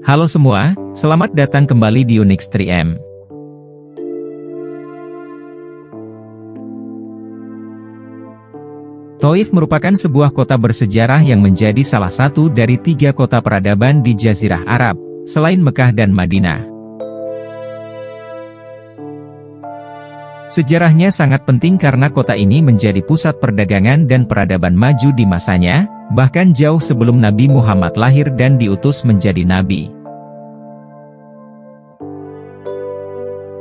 Halo semua, selamat datang kembali di Unix 3M. Thaif merupakan sebuah kota bersejarah yang menjadi salah satu dari 3 kota peradaban di Jazirah Arab, selain Mekah dan Madinah. Sejarahnya sangat penting karena kota ini menjadi pusat perdagangan dan peradaban maju di masanya, bahkan jauh sebelum Nabi Muhammad lahir dan diutus menjadi nabi.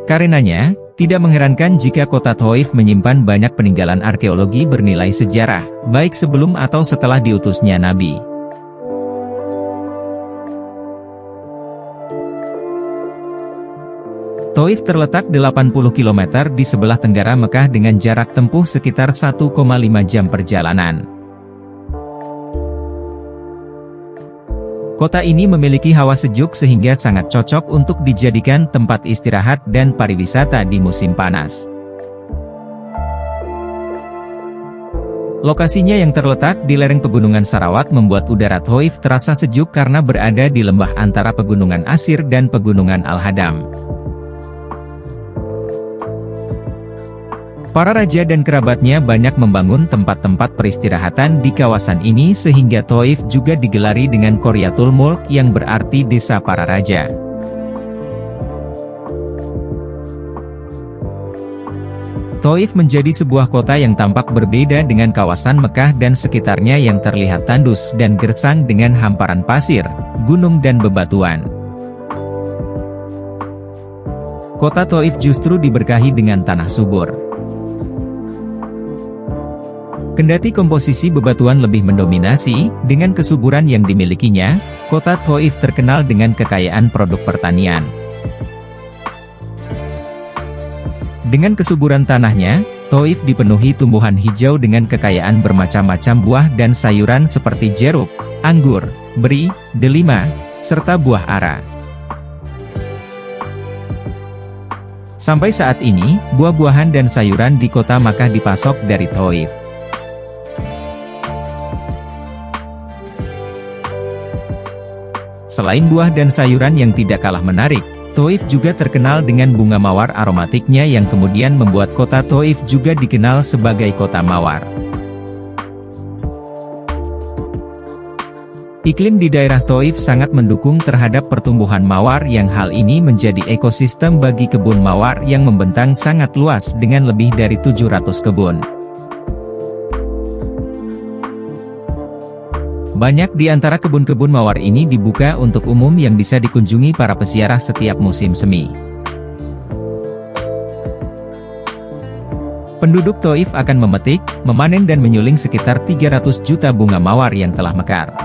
Karenanya, tidak mengherankan jika kota Thaif menyimpan banyak peninggalan arkeologi bernilai sejarah, baik sebelum atau setelah diutusnya nabi. Thaif terletak 80 km di sebelah tenggara Mekah dengan jarak tempuh sekitar 1,5 jam perjalanan. Kota ini memiliki hawa sejuk sehingga sangat cocok untuk dijadikan tempat istirahat dan pariwisata di musim panas. Lokasinya yang terletak di lereng Pegunungan Sarawak membuat udara Thaif terasa sejuk karena berada di lembah antara Pegunungan Asir dan Pegunungan Al-Hadam. Para raja dan kerabatnya banyak membangun tempat-tempat peristirahatan di kawasan ini sehingga Thaif juga digelari dengan Qaryatul Mulk yang berarti desa para raja. Thaif menjadi sebuah kota yang tampak berbeda dengan kawasan Mekah dan sekitarnya yang terlihat tandus dan gersang dengan hamparan pasir, gunung dan bebatuan. Kota Thaif justru diberkahi dengan tanah subur. Kendati komposisi bebatuan lebih mendominasi, dengan kesuburan yang dimilikinya, kota Thaif terkenal dengan kekayaan produk pertanian. Dengan kesuburan tanahnya, Thaif dipenuhi tumbuhan hijau dengan kekayaan bermacam-macam buah dan sayuran seperti jeruk, anggur, beri, delima, serta buah ara. Sampai saat ini, buah-buahan dan sayuran di kota Makkah dipasok dari Thaif. Selain buah dan sayuran yang tidak kalah menarik, Thaif juga terkenal dengan bunga mawar aromatiknya yang kemudian membuat kota Thaif juga dikenal sebagai kota mawar. Iklim di daerah Thaif sangat mendukung terhadap pertumbuhan mawar yang hal ini menjadi ekosistem bagi kebun mawar yang membentang sangat luas dengan lebih dari 700 kebun. Banyak di antara kebun-kebun mawar ini dibuka untuk umum yang bisa dikunjungi para peziarah setiap musim semi. Penduduk Thaif akan memetik, memanen dan menyuling sekitar 300 juta bunga mawar yang telah mekar.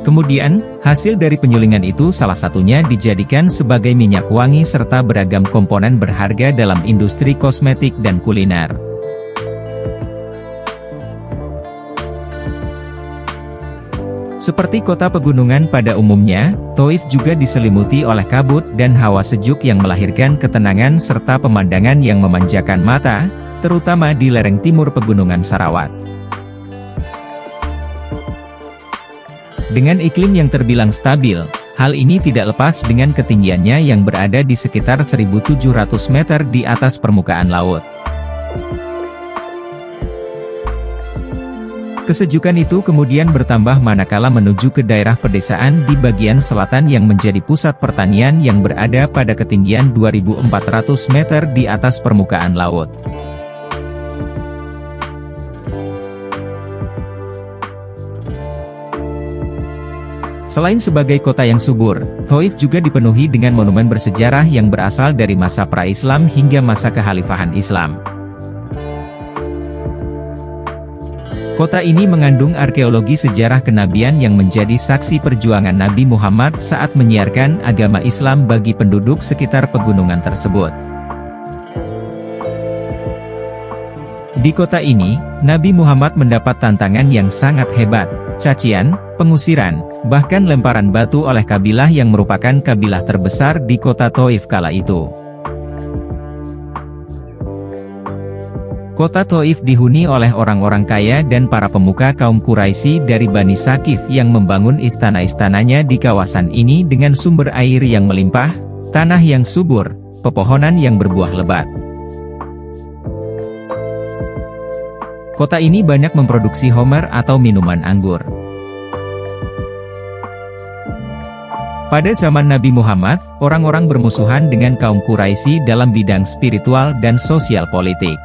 Kemudian, hasil dari penyulingan itu salah satunya dijadikan sebagai minyak wangi serta beragam komponen berharga dalam industri kosmetik dan kuliner. Seperti kota pegunungan pada umumnya, Thaif juga diselimuti oleh kabut dan hawa sejuk yang melahirkan ketenangan serta pemandangan yang memanjakan mata, terutama di lereng timur Pegunungan Sarawak. Dengan iklim yang terbilang stabil, hal ini tidak lepas dengan ketinggiannya yang berada di sekitar 1.700 meter di atas permukaan laut. Kesejukan itu kemudian bertambah manakala menuju ke daerah pedesaan di bagian selatan yang menjadi pusat pertanian yang berada pada ketinggian 2.400 meter di atas permukaan laut. Selain sebagai kota yang subur, Thaif juga dipenuhi dengan monumen bersejarah yang berasal dari masa pra-Islam hingga masa kekhalifahan Islam. Kota ini mengandung arkeologi sejarah kenabian yang menjadi saksi perjuangan Nabi Muhammad saat menyiarkan agama Islam bagi penduduk sekitar pegunungan tersebut. Di kota ini, Nabi Muhammad mendapat tantangan yang sangat hebat, cacian, pengusiran, bahkan lemparan batu oleh kabilah yang merupakan kabilah terbesar di kota Thaif kala itu. Kota Thaif dihuni oleh orang-orang kaya dan para pemuka kaum Quraisy dari Bani Saqif yang membangun istana-istananya di kawasan ini dengan sumber air yang melimpah, tanah yang subur, pepohonan yang berbuah lebat. Kota ini banyak memproduksi homer atau minuman anggur. Pada zaman Nabi Muhammad, orang-orang bermusuhan dengan kaum Quraisy dalam bidang spiritual dan sosial politik.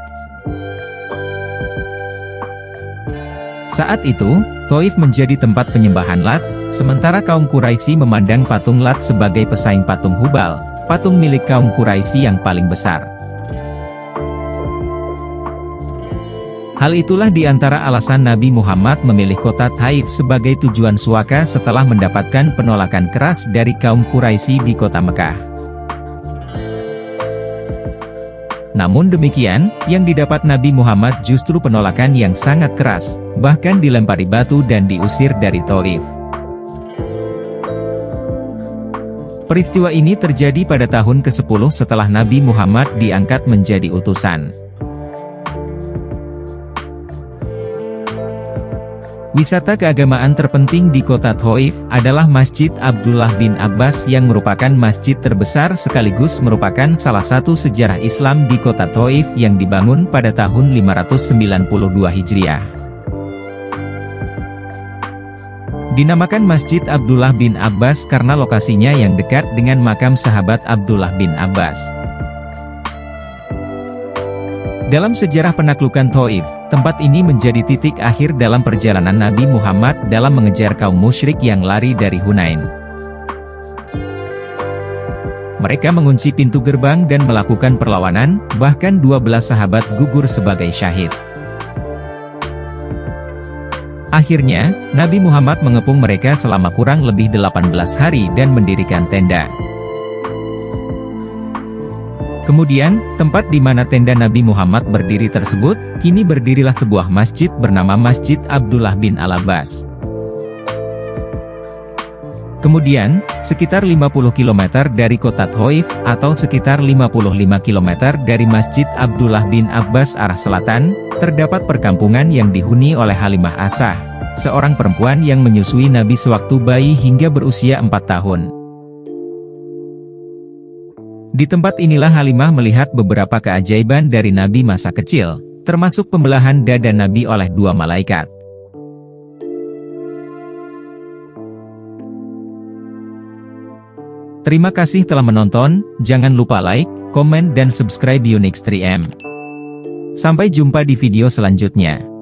Saat itu, Thaif menjadi tempat penyembahan Lat, sementara kaum Quraisy memandang patung Lat sebagai pesaing patung Hubal, patung milik kaum Quraisy yang paling besar. Hal itulah di antara alasan Nabi Muhammad memilih kota Thaif sebagai tujuan suaka setelah mendapatkan penolakan keras dari kaum Quraisy di kota Mekah. Namun demikian, yang didapat Nabi Muhammad justru penolakan yang sangat keras, bahkan dilempari batu dan diusir dari Thaif. Peristiwa ini terjadi pada tahun ke-10 setelah Nabi Muhammad diangkat menjadi utusan. Wisata keagamaan terpenting di kota Thaif adalah Masjid Abdullah bin Abbas yang merupakan masjid terbesar sekaligus merupakan salah satu sejarah Islam di kota Thaif yang dibangun pada tahun 592 Hijriah. Dinamakan Masjid Abdullah bin Abbas karena lokasinya yang dekat dengan makam sahabat Abdullah bin Abbas. Dalam sejarah penaklukan Thaif, tempat ini menjadi titik akhir dalam perjalanan Nabi Muhammad dalam mengejar kaum musyrik yang lari dari Hunain. Mereka mengunci pintu gerbang dan melakukan perlawanan, bahkan 12 sahabat gugur sebagai syahid. Akhirnya, Nabi Muhammad mengepung mereka selama kurang lebih 18 hari dan mendirikan tenda. Kemudian, tempat di mana tenda Nabi Muhammad berdiri tersebut, kini berdirilah sebuah masjid bernama Masjid Abdullah bin Al-Abbas. Kemudian, sekitar 50 km dari kota Thaif, atau sekitar 55 km dari Masjid Abdullah bin Abbas arah selatan, terdapat perkampungan yang dihuni oleh Halimah Asah, seorang perempuan yang menyusui Nabi sewaktu bayi hingga berusia 4 tahun. Di tempat inilah Halimah melihat beberapa keajaiban dari Nabi masa kecil, termasuk pembelahan dada Nabi oleh 2 malaikat. Terima kasih telah menonton, jangan lupa like, komen dan subscribe Unix 3M. Sampai jumpa di video selanjutnya.